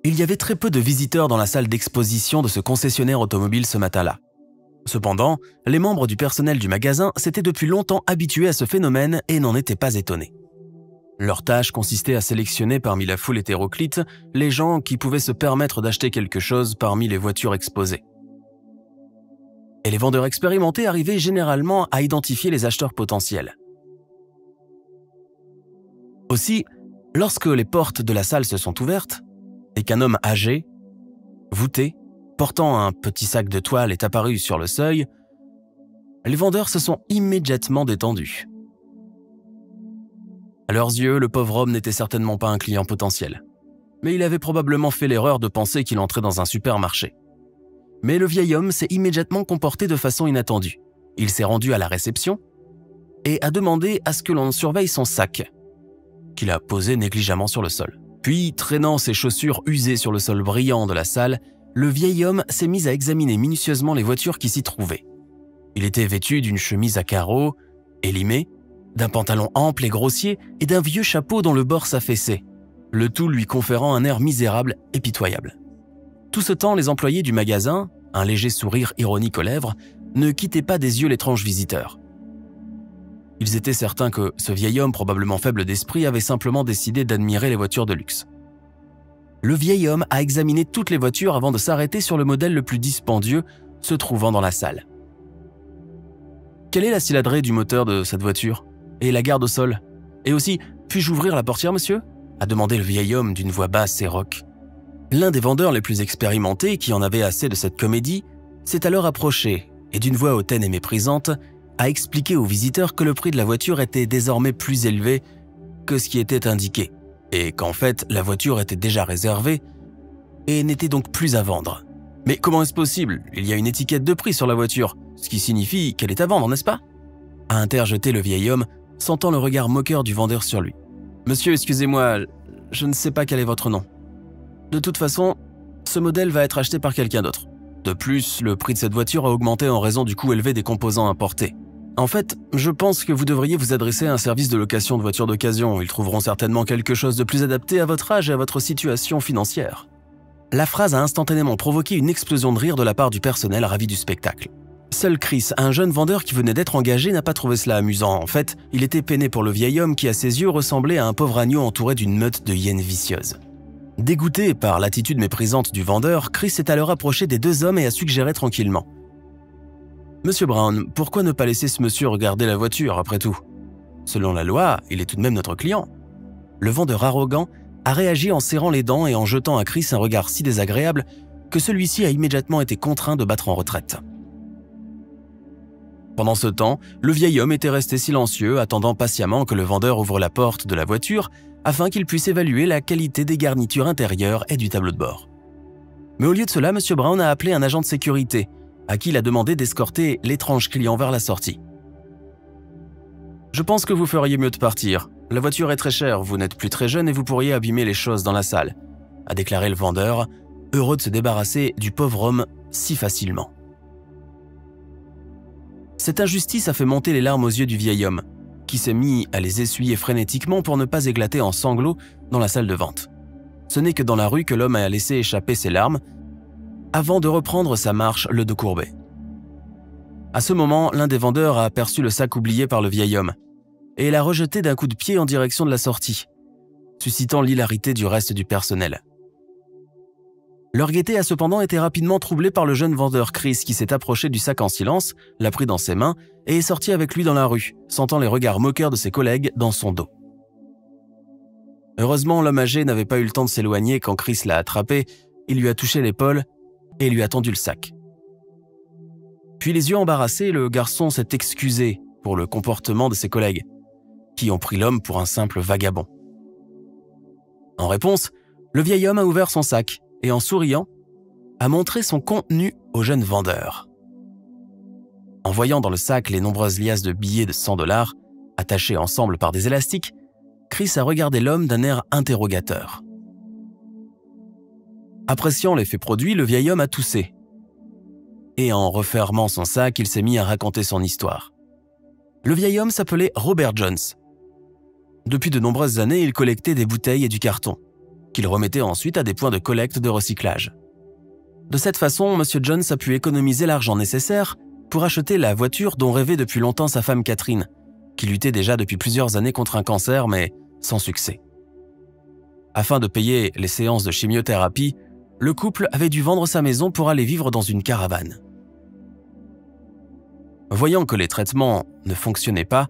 Il y avait très peu de visiteurs dans la salle d'exposition de ce concessionnaire automobile ce matin-là. Cependant, les membres du personnel du magasin s'étaient depuis longtemps habitués à ce phénomène et n'en étaient pas étonnés. Leur tâche consistait à sélectionner parmi la foule hétéroclite les gens qui pouvaient se permettre d'acheter quelque chose parmi les voitures exposées. Et les vendeurs expérimentés arrivaient généralement à identifier les acheteurs potentiels. Aussi, lorsque les portes de la salle se sont ouvertes et qu'un homme âgé, voûté, portant un petit sac de toile est apparu sur le seuil, les vendeurs se sont immédiatement détendus. À leurs yeux, le pauvre homme n'était certainement pas un client potentiel, mais il avait probablement fait l'erreur de penser qu'il entrait dans un supermarché. Mais le vieil homme s'est immédiatement comporté de façon inattendue. Il s'est rendu à la réception et a demandé à ce que l'on surveille son sac, qu'il a posé négligemment sur le sol. Puis, traînant ses chaussures usées sur le sol brillant de la salle, le vieil homme s'est mis à examiner minutieusement les voitures qui s'y trouvaient. Il était vêtu d'une chemise à carreaux, élimée, d'un pantalon ample et grossier et d'un vieux chapeau dont le bord s'affaissait, le tout lui conférant un air misérable et pitoyable. Tout ce temps, les employés du magasin, un léger sourire ironique aux lèvres, ne quittaient pas des yeux l'étrange visiteur. Ils étaient certains que ce vieil homme, probablement faible d'esprit, avait simplement décidé d'admirer les voitures de luxe. Le vieil homme a examiné toutes les voitures avant de s'arrêter sur le modèle le plus dispendieux se trouvant dans la salle. « Quelle est la cylindrée du moteur de cette voiture ? Et la garde au sol ? Et aussi, puis-je ouvrir la portière, monsieur ?» a demandé le vieil homme d'une voix basse et rauque. L'un des vendeurs les plus expérimentés, qui en avait assez de cette comédie, s'est alors approché et d'une voix hautaine et méprisante, a expliqué aux visiteurs que le prix de la voiture était désormais plus élevé que ce qui était indiqué, et qu'en fait, la voiture était déjà réservée et n'était donc plus à vendre. « Mais comment est-ce possible ? Il y a une étiquette de prix sur la voiture, ce qui signifie qu'elle est à vendre, n'est-ce pas ?» a interjeté le vieil homme, sentant le regard moqueur du vendeur sur lui. « Monsieur, excusez-moi, je ne sais pas quel est votre nom. De toute façon, ce modèle va être acheté par quelqu'un d'autre. De plus, le prix de cette voiture a augmenté en raison du coût élevé des composants importés. En fait, je pense que vous devriez vous adresser à un service de location de voitures d'occasion. Ils trouveront certainement quelque chose de plus adapté à votre âge et à votre situation financière. » La phrase a instantanément provoqué une explosion de rire de la part du personnel ravi du spectacle. Seul Chris, un jeune vendeur qui venait d'être engagé, n'a pas trouvé cela amusant. En fait, il était peiné pour le vieil homme qui, à ses yeux, ressemblait à un pauvre agneau entouré d'une meute de hyènes vicieuses. Dégoûté par l'attitude méprisante du vendeur, Chris s'est alors approché des deux hommes et a suggéré tranquillement. « Monsieur Brown, pourquoi ne pas laisser ce monsieur regarder la voiture, après tout ? Selon la loi, il est tout de même notre client. » Le vendeur arrogant a réagi en serrant les dents et en jetant à Chris un regard si désagréable que celui-ci a immédiatement été contraint de battre en retraite. Pendant ce temps, le vieil homme était resté silencieux, attendant patiemment que le vendeur ouvre la porte de la voiture afin qu'il puisse évaluer la qualité des garnitures intérieures et du tableau de bord. Mais au lieu de cela, M. Brown a appelé un agent de sécurité, à qui il a demandé d'escorter l'étrange client vers la sortie. « Je pense que vous feriez mieux de partir. La voiture est très chère, vous n'êtes plus très jeune et vous pourriez abîmer les choses dans la salle, » a déclaré le vendeur, heureux de se débarrasser du pauvre homme si facilement. Cette injustice a fait monter les larmes aux yeux du vieil homme, qui s'est mis à les essuyer frénétiquement pour ne pas éclater en sanglots dans la salle de vente. Ce n'est que dans la rue que l'homme a laissé échapper ses larmes, avant de reprendre sa marche le dos courbé. À ce moment, l'un des vendeurs a aperçu le sac oublié par le vieil homme, et l'a rejeté d'un coup de pied en direction de la sortie, suscitant l'hilarité du reste du personnel. Leur gaieté a cependant été rapidement troublée par le jeune vendeur Chris qui s'est approché du sac en silence, l'a pris dans ses mains et est sorti avec lui dans la rue, sentant les regards moqueurs de ses collègues dans son dos. Heureusement, l'homme âgé n'avait pas eu le temps de s'éloigner quand Chris l'a attrapé, il lui a touché l'épaule et lui a tendu le sac. Puis les yeux embarrassés, le garçon s'est excusé pour le comportement de ses collègues, qui ont pris l'homme pour un simple vagabond. En réponse, le vieil homme a ouvert son sac et en souriant, a montré son contenu au jeune vendeur. En voyant dans le sac les nombreuses liasses de billets de 100 $, attachés ensemble par des élastiques, Chris a regardé l'homme d'un air interrogateur. Appréciant l'effet produit, le vieil homme a toussé. Et en refermant son sac, il s'est mis à raconter son histoire. Le vieil homme s'appelait Robert Jones. Depuis de nombreuses années, il collectait des bouteilles et du carton. qu'il remettait ensuite à des points de collecte de recyclage. De cette façon, M. Jones a pu économiser l'argent nécessaire pour acheter la voiture dont rêvait depuis longtemps sa femme Catherine, qui luttait déjà depuis plusieurs années contre un cancer, mais sans succès. Afin de payer les séances de chimiothérapie, le couple avait dû vendre sa maison pour aller vivre dans une caravane. Voyant que les traitements ne fonctionnaient pas,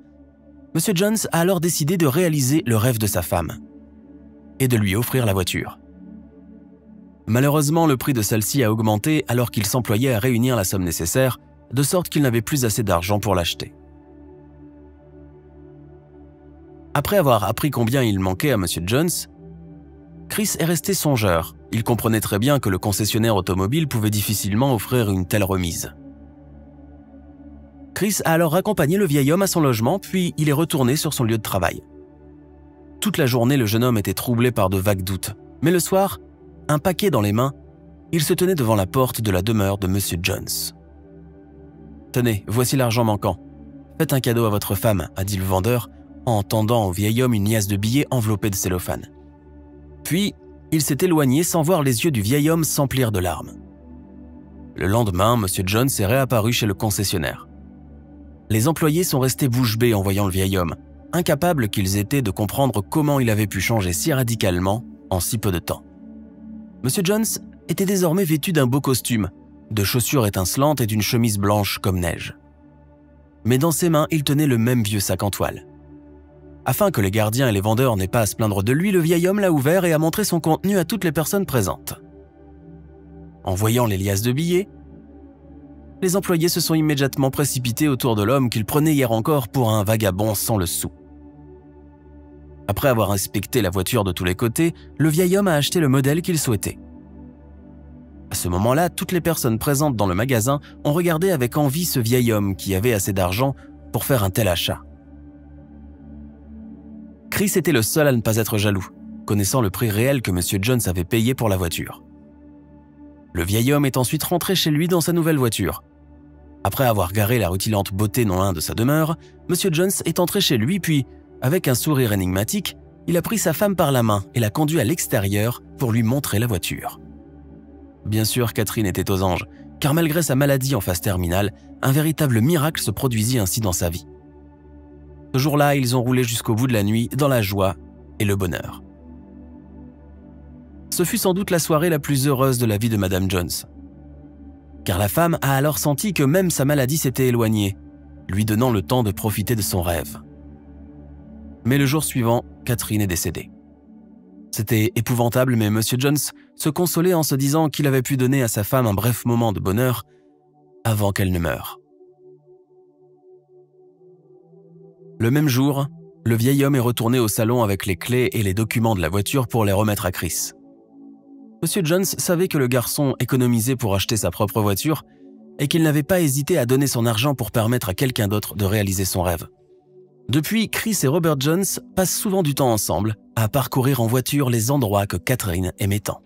M. Jones a alors décidé de réaliser le rêve de sa femme et de lui offrir la voiture. Malheureusement, le prix de celle-ci a augmenté alors qu'il s'employait à réunir la somme nécessaire, de sorte qu'il n'avait plus assez d'argent pour l'acheter. Après avoir appris combien il manquait à M. Jones, Chris est resté songeur. Il comprenait très bien que le concessionnaire automobile pouvait difficilement offrir une telle remise. Chris a alors accompagné le vieil homme à son logement, puis il est retourné sur son lieu de travail. Toute la journée, le jeune homme était troublé par de vagues doutes, mais le soir, un paquet dans les mains, il se tenait devant la porte de la demeure de M. Jones. « Tenez, voici l'argent manquant. Faites un cadeau à votre femme, » a dit le vendeur, en tendant au vieil homme une liasse de billets enveloppés de cellophane. Puis, il s'est éloigné sans voir les yeux du vieil homme s'emplir de larmes. Le lendemain, M. Jones est réapparu chez le concessionnaire. Les employés sont restés bouche bée en voyant le vieil homme, incapables qu'ils étaient de comprendre comment il avait pu changer si radicalement en si peu de temps. M. Jones était désormais vêtu d'un beau costume, de chaussures étincelantes et d'une chemise blanche comme neige. Mais dans ses mains, il tenait le même vieux sac en toile. Afin que les gardiens et les vendeurs n'aient pas à se plaindre de lui, le vieil homme l'a ouvert et a montré son contenu à toutes les personnes présentes. En voyant les liasses de billets, les employés se sont immédiatement précipités autour de l'homme qu'ils prenaient hier encore pour un vagabond sans le sou. Après avoir inspecté la voiture de tous les côtés, le vieil homme a acheté le modèle qu'il souhaitait. À ce moment-là, toutes les personnes présentes dans le magasin ont regardé avec envie ce vieil homme qui avait assez d'argent pour faire un tel achat. Chris était le seul à ne pas être jaloux, connaissant le prix réel que M. Jones avait payé pour la voiture. Le vieil homme est ensuite rentré chez lui dans sa nouvelle voiture. Après avoir garé la rutilante beauté non loin de sa demeure, M. Jones est entré chez lui puis, avec un sourire énigmatique, il a pris sa femme par la main et l'a conduit à l'extérieur pour lui montrer la voiture. Bien sûr, Catherine était aux anges, car malgré sa maladie en phase terminale, un véritable miracle se produisit ainsi dans sa vie. Ce jour-là, ils ont roulé jusqu'au bout de la nuit dans la joie et le bonheur. Ce fut sans doute la soirée la plus heureuse de la vie de Madame Jones. Car la femme a alors senti que même sa maladie s'était éloignée, lui donnant le temps de profiter de son rêve. Mais le jour suivant, Catherine est décédée. C'était épouvantable, mais M. Jones se consolait en se disant qu'il avait pu donner à sa femme un bref moment de bonheur avant qu'elle ne meure. Le même jour, le vieil homme est retourné au salon avec les clés et les documents de la voiture pour les remettre à Chris. M. Jones savait que le garçon économisait pour acheter sa propre voiture et qu'il n'avait pas hésité à donner son argent pour permettre à quelqu'un d'autre de réaliser son rêve. Depuis, Chris et Robert Jones passent souvent du temps ensemble à parcourir en voiture les endroits que Catherine aimait tant.